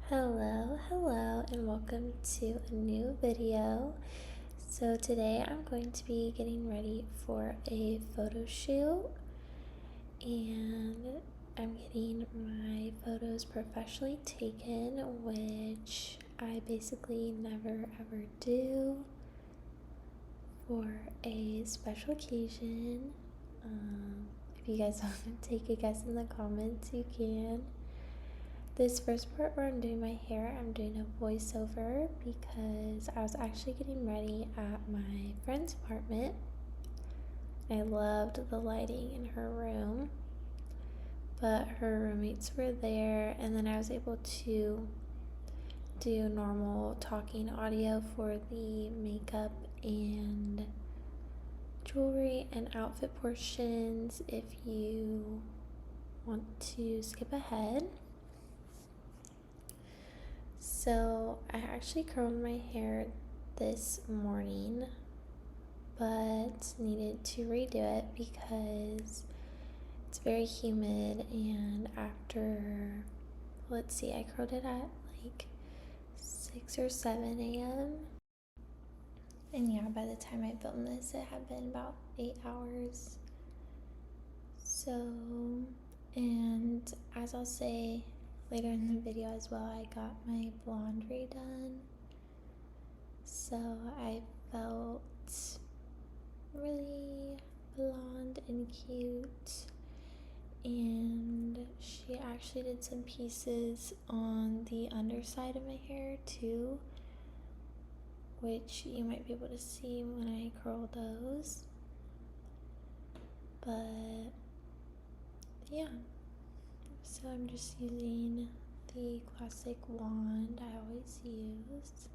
Hello, and welcome to a new video. So today I'm going to be getting ready for a photo shoot, and I'm getting my photos professionally taken, which I basically never ever do for a special occasion. If you guys want to take a guess in the comments, you can. This first part where I'm doing my hair, I'm doing a voiceover because I was actually getting ready at my friend's apartment. I loved the lighting in her room, but her roommates were there, and then I was able to do normal talking audio for the makeup and jewelry and outfit portions if you want to skip ahead. So I actually curled my hair this morning, but needed to redo it because it's very humid, and after, let's see, I curled it at like 6 or 7 a.m. And yeah, by the time I filmed this, it had been about 8 hours. So, and as I'll say later in the video as well, I got my blonde redone, so I felt really blonde and cute. And she actually did some pieces on the underside of my hair too, which you might be able to see when I curl those. But yeah, so I'm just using the classic wand I always use,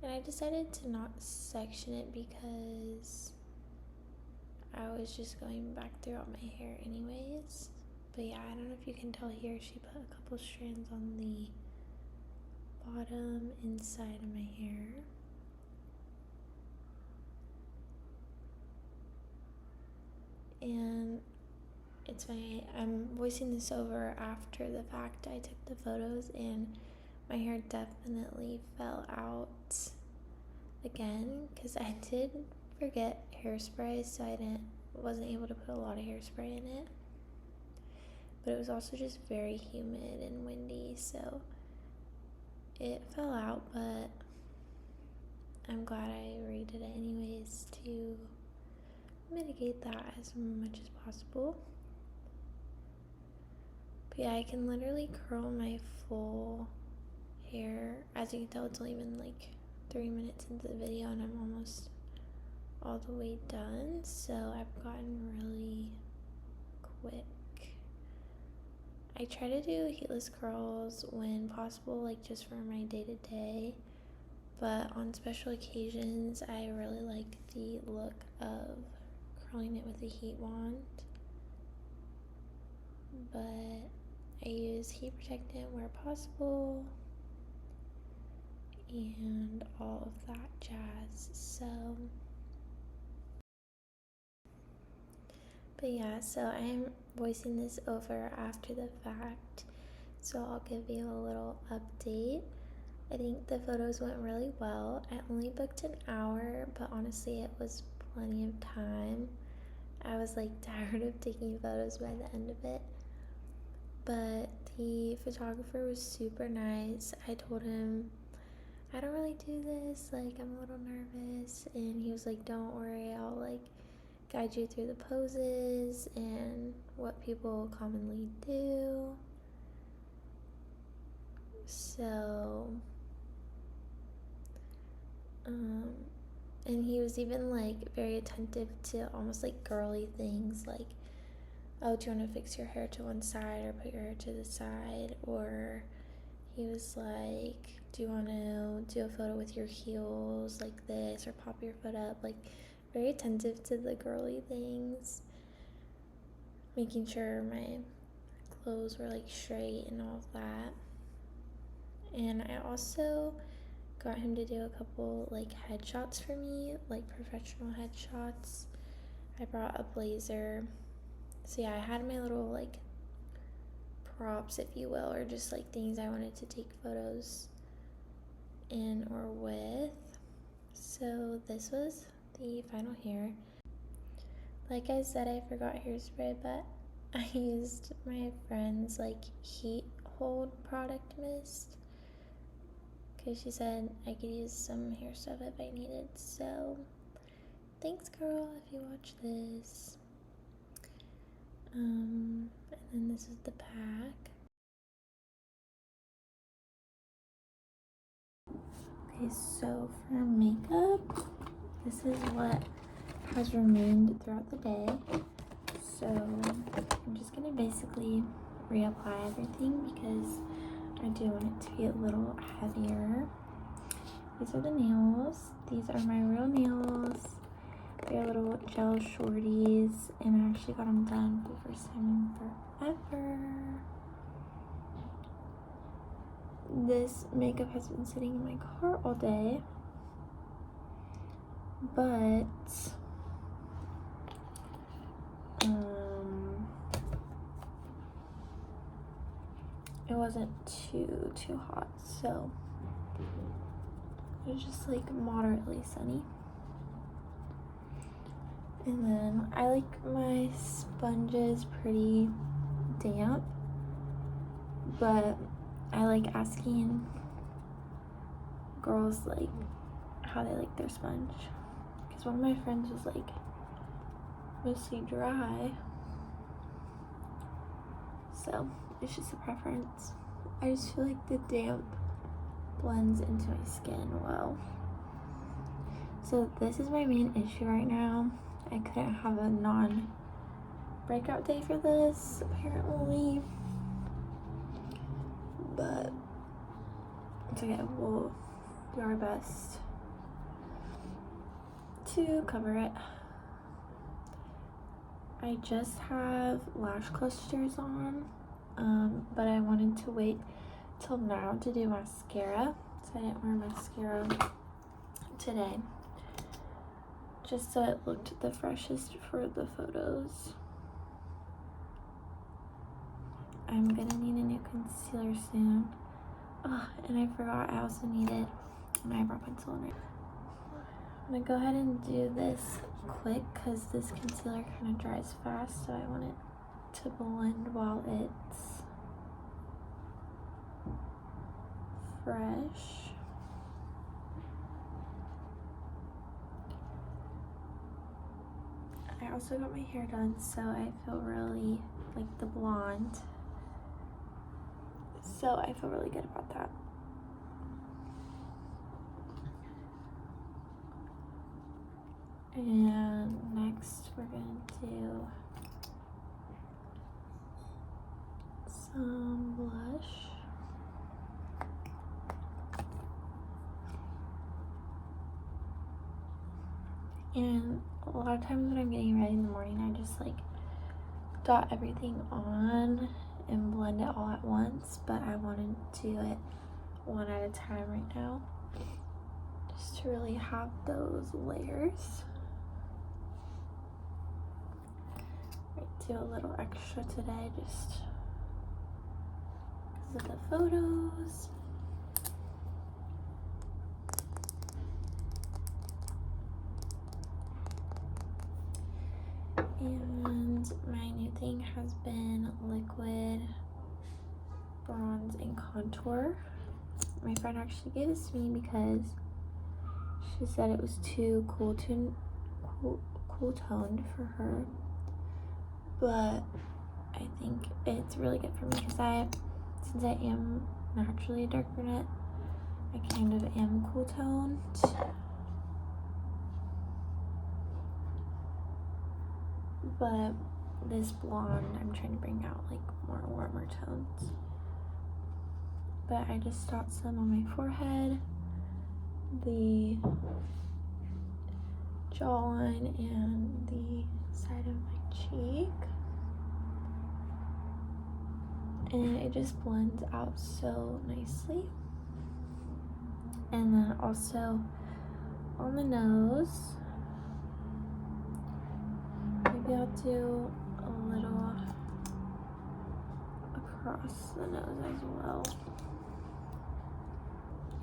and I decided to not section it because I was just going back throughout my hair anyways. But yeah, I don't know if you can tell here, she put a couple strands on the bottom inside of my hair. And it's funny, I'm voicing this over after the fact I took the photos, and my hair definitely fell out again because I did forget hairspray, so I wasn't able to put a lot of hairspray in it. But it was also just very humid and windy, so it fell out, but I'm glad I redid it anyways to mitigate that as much as possible. But yeah, I can literally curl my full hair. As you can tell, it's only been like 3 minutes into the video and I'm almost all the way done, so I've gotten really quick. I try to do heatless curls when possible, like just for my day-to-day, but on special occasions I really like the look of curling it with a heat wand. But I use heat protectant where possible and all of that jazz. So but yeah, so I'm voicing this over after the fact, so I'll give you a little update. I think the photos went really well. I only booked an hour, but honestly it was plenty of time. I was like tired of taking photos by the end of it. But the photographer was super nice. I told him I don't really do this, like I'm a little nervous, and he was like, don't worry, I'll like guide you through the poses and what people commonly do. So and he was even like very attentive to almost like girly things, like, oh, do you want to fix your hair to one side or put your hair to the side? Or he was like, do you want to do a photo with your heels like this, or pop your foot up? Like, very attentive to the girly things, making sure my clothes were like straight and all of that. And I also got him to do a couple like headshots for me, like professional headshots. I brought a blazer. So yeah, I had my little like props, if you will, or just like things I wanted to take photos in or with. So this was the final hair. Like I said, I forgot hairspray, but I used my friend's like heat hold product mist because she said I could use some hair stuff if I needed. So thanks, girl, if you watch this. And then this is the pack. Okay, so for makeup, this is what has remained throughout the day. So I'm just gonna basically reapply everything because I do want it to be a little heavier. These are the nails. These are my real nails. They're little gel shorties, and I actually got them done for the first time in forever. This makeup has been sitting in my car all day, but it wasn't too hot, so it was just like moderately sunny. And then I like my sponges pretty damp, but I like asking girls like how they like their sponge, because one of my friends was like mostly dry, so it's just a preference. I just feel like the damp blends into my skin well. So this is my main issue right now. I couldn't have a non-breakout day for this, apparently. But it's okay, we'll do our best to cover it. I just have lash clusters on, but I wanted to wait till now to do mascara, so I didn't wear mascara today, just so it looked the freshest for the photos. I'm gonna need a new concealer soon. Oh, and I forgot I also needed an eyebrow pencil. I'm gonna go ahead and do this quick because this concealer kind of dries fast, so I want it to blend while it's fresh. I also got my hair done, so I feel really like the blonde. So I feel really good about that. And next we're gonna do some blush. And a lot of times when I'm getting ready in the morning, I just like dot everything on and blend it all at once, but I wanted to do it one at a time right now, just to really have those layers. I do a little extra today just because of the photos. And my new thing has been liquid bronze and contour. My friend actually gave this to me because she said it was too cool toned for her, but I think it's really good for me because since I am naturally a dark brunette, I kind of am cool toned. But this blonde, I'm trying to bring out like more warmer tones. But I just dot some on my forehead, the jawline, and the side of my cheek. And it just blends out so nicely. And then also on the nose, maybe I'll do a little across the nose as well.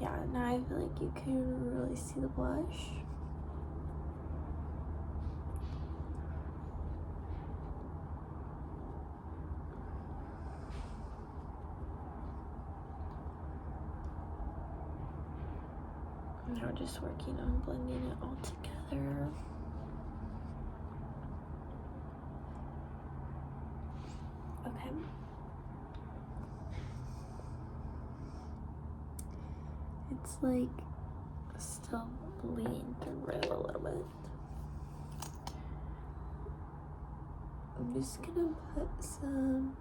Yeah, now I feel like you can really see the blush. Now just working on blending it all together. Okay. It's like still bleeding through it a little bit. I'm just gonna put some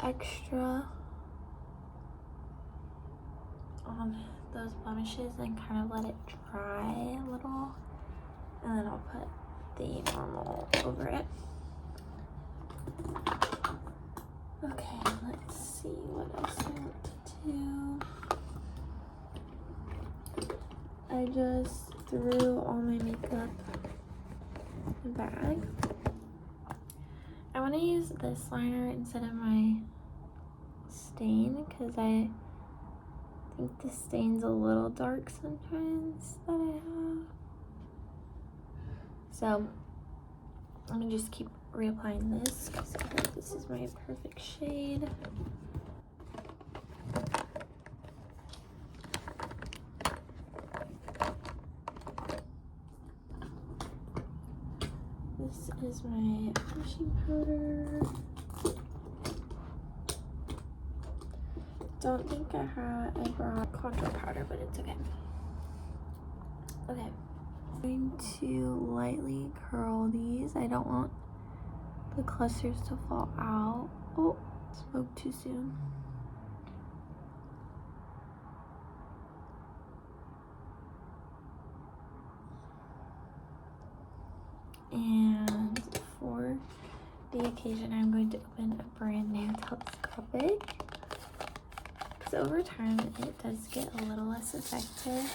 extra on those blemishes and kind of let it dry a little, and then I'll put the normal over it. Okay, let's see what else I want to do. I just threw all my makeup in a bag. I want to use this liner instead of my stain because I think the stain's a little dark sometimes that I have. So I'm gonna just keep reapplying this because I think this is my perfect shade. This is my finishing powder. Don't think I brought contour powder, but it's okay. Okay, I'm going to lightly curl these. I don't want the clusters to fall out. Oh, spoke too soon. And for the occasion, I'm going to open a brand new telescopic. So over time, it does get a little less effective.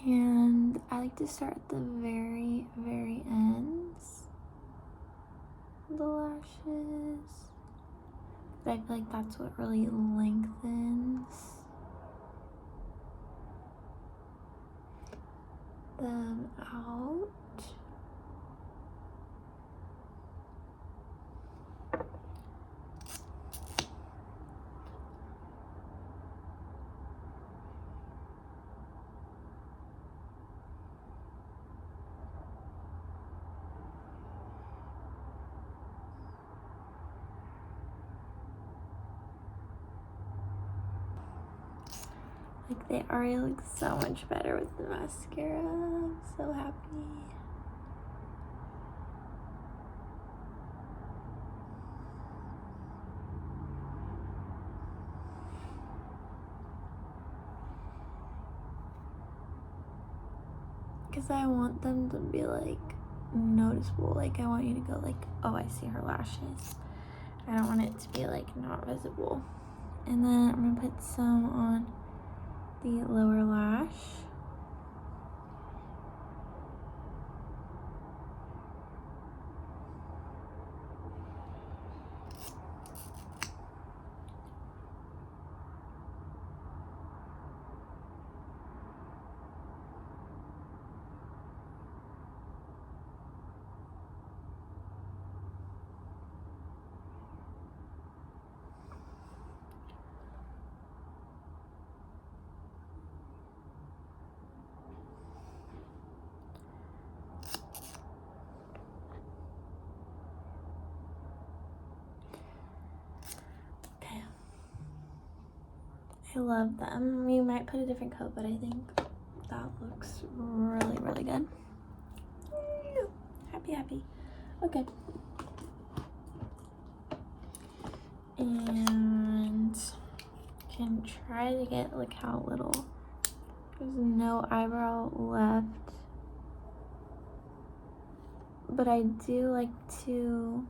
And I like to start at the very, very ends of the lashes. I feel like that's what really lengthens them out. Like, they already look so much better with the mascara. I'm so happy. Because I want them to be like noticeable. Like, I want you to go like, oh, I see her lashes. I don't want it to be like not visible. And then I'm gonna put some on the lower lash. I love them. You might put a different coat, but I think that looks really, really good. Happy, happy. Okay. And can try to get, look how little, there's no eyebrow left but I do like to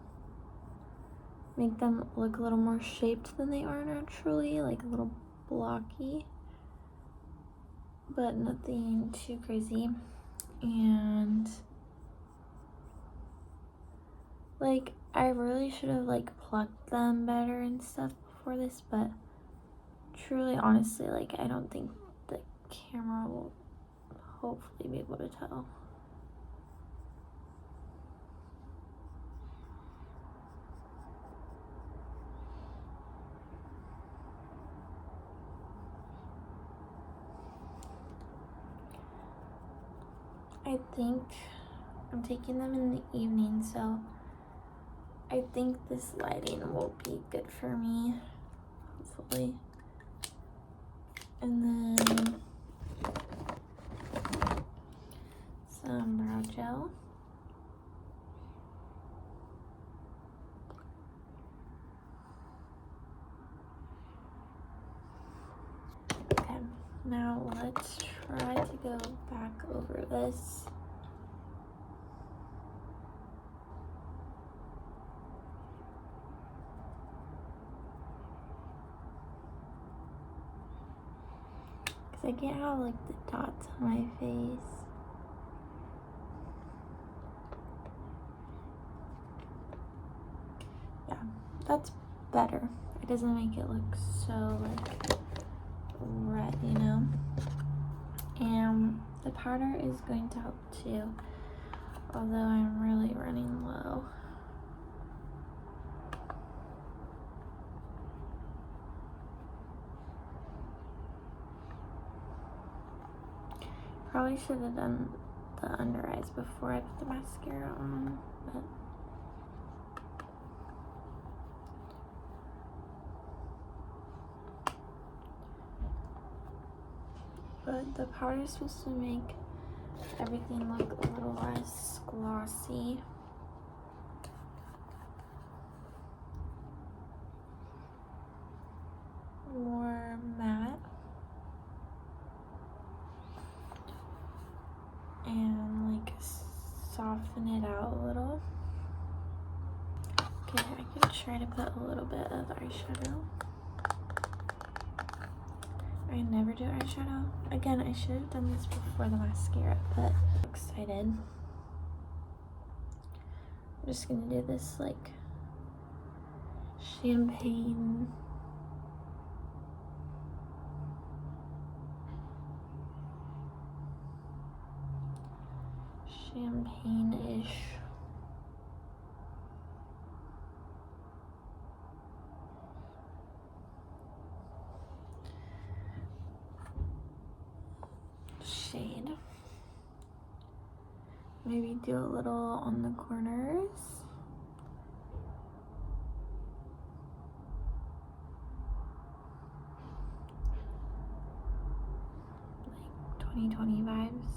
make them look a little more shaped than they are naturally, like a little blocky, but nothing too crazy. And like I really should have like plucked them better and stuff before this, but truly, honestly, like I don't think the camera will hopefully be able to tell. I think I'm taking them in the evening, so I think this lighting will be good for me, hopefully. And then some brow gel. Okay, now let's try to go back over this. I can't have like the dots on my face. Yeah, that's better. It doesn't make it look so like red, you know? And the powder is going to help too, although I'm really running low. Probably should have done the under eyes before I put the mascara on, but the powder is supposed to make everything look a little less glossy. More matte. And like soften it out a little. Okay, I can try to put a little bit of eyeshadow. I never do eyeshadow. Again, I should have done this before the mascara, but I'm excited. I'm just gonna do this like champagne champagne-ish. Shade. Maybe do a little on the corners. Like 2020 vibes.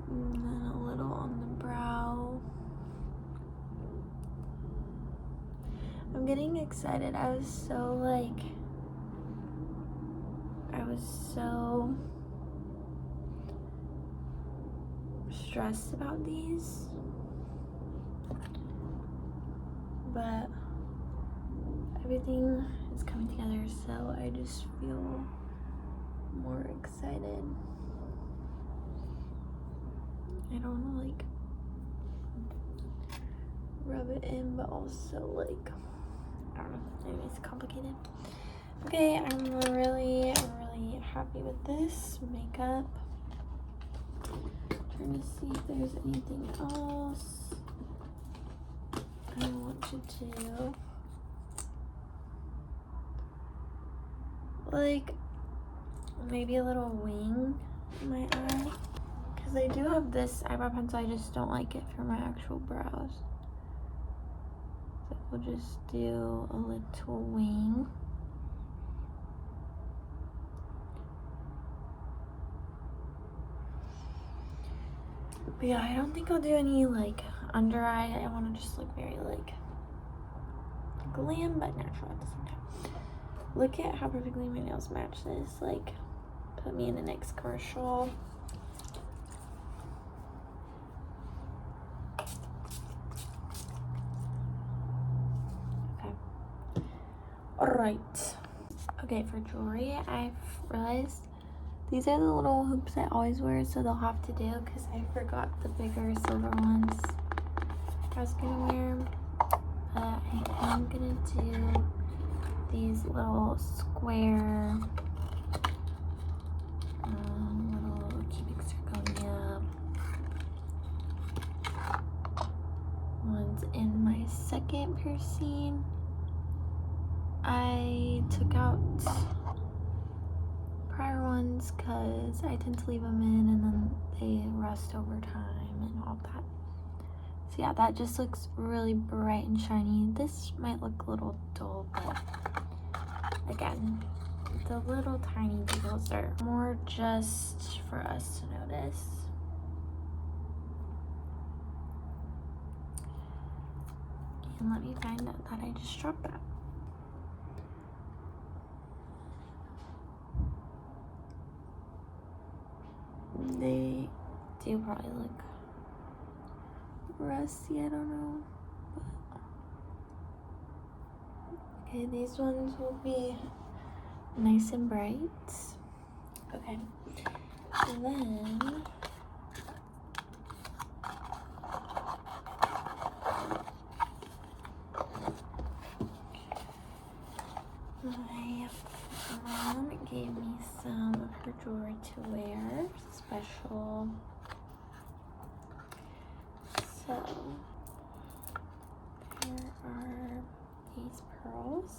And then a little on the brow. I'm getting excited. I was so stressed about these, but everything is coming together, so I just feel more excited. I don't want to like rub it in, but also like, I don't know, anyways, complicated. Okay, I'm really happy with this makeup. Trying to see if there's anything else I want to do. Like maybe a little wing in my eye. Because I do have this eyebrow pencil, I just don't like it for my actual brows. So we'll just do a little wing. But yeah, I don't think I'll do any like under eye. I want to just look very like glam but natural at the same time. Look at how perfectly my nails match this. Like, put me in the next commercial. Okay. Alright. Okay, for jewelry, I've realized these are the little hoops I always wear, so they'll have to do because I forgot the bigger silver ones I was gonna wear. But I am gonna do these little square little cubic zirconia ones in my second piercing. I took out prior ones because I tend to leave them in and then they rust over time and all that. So yeah, that just looks really bright and shiny. This might look a little dull, but again, the little tiny details are more just for us to notice. And let me find out that I just dropped that. They do probably look rusty, I don't know. But okay, these ones will be nice and bright. Okay, then my mom gave me some of her jewelry to wear, special. So here are these pearls.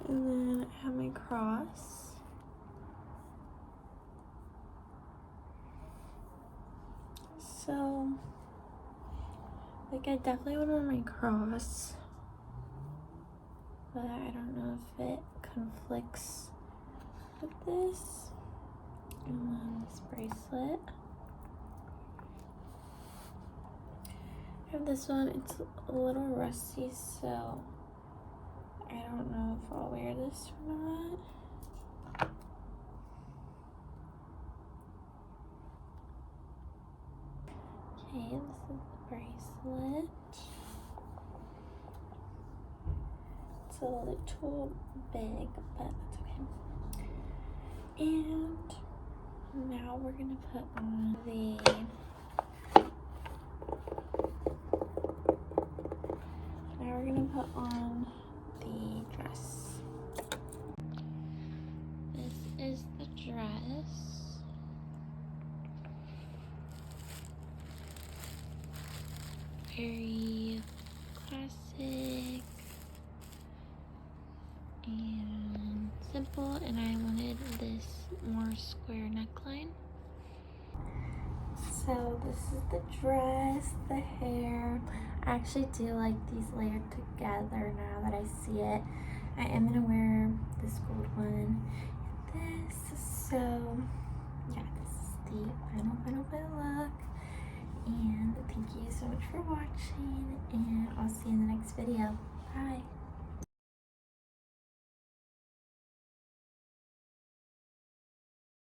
And then I have my cross. So, like, I definitely would wear my cross, but I don't know if it conflicts with this. And then this bracelet. I have this one, it's a little rusty, so I don't know if I'll wear this or not. Okay, this is the bracelet. It's a little big, but that's okay. And now we're gonna put on the dress. This is the dress. Very classic and simple, and I wanted this more square neckline. So this is the dress, the hair. I actually do like these layered together now that I see it. I am gonna wear this gold one and this. So yeah, this is the final look. And thank you so much for watching, and I'll see you in the next video. Bye.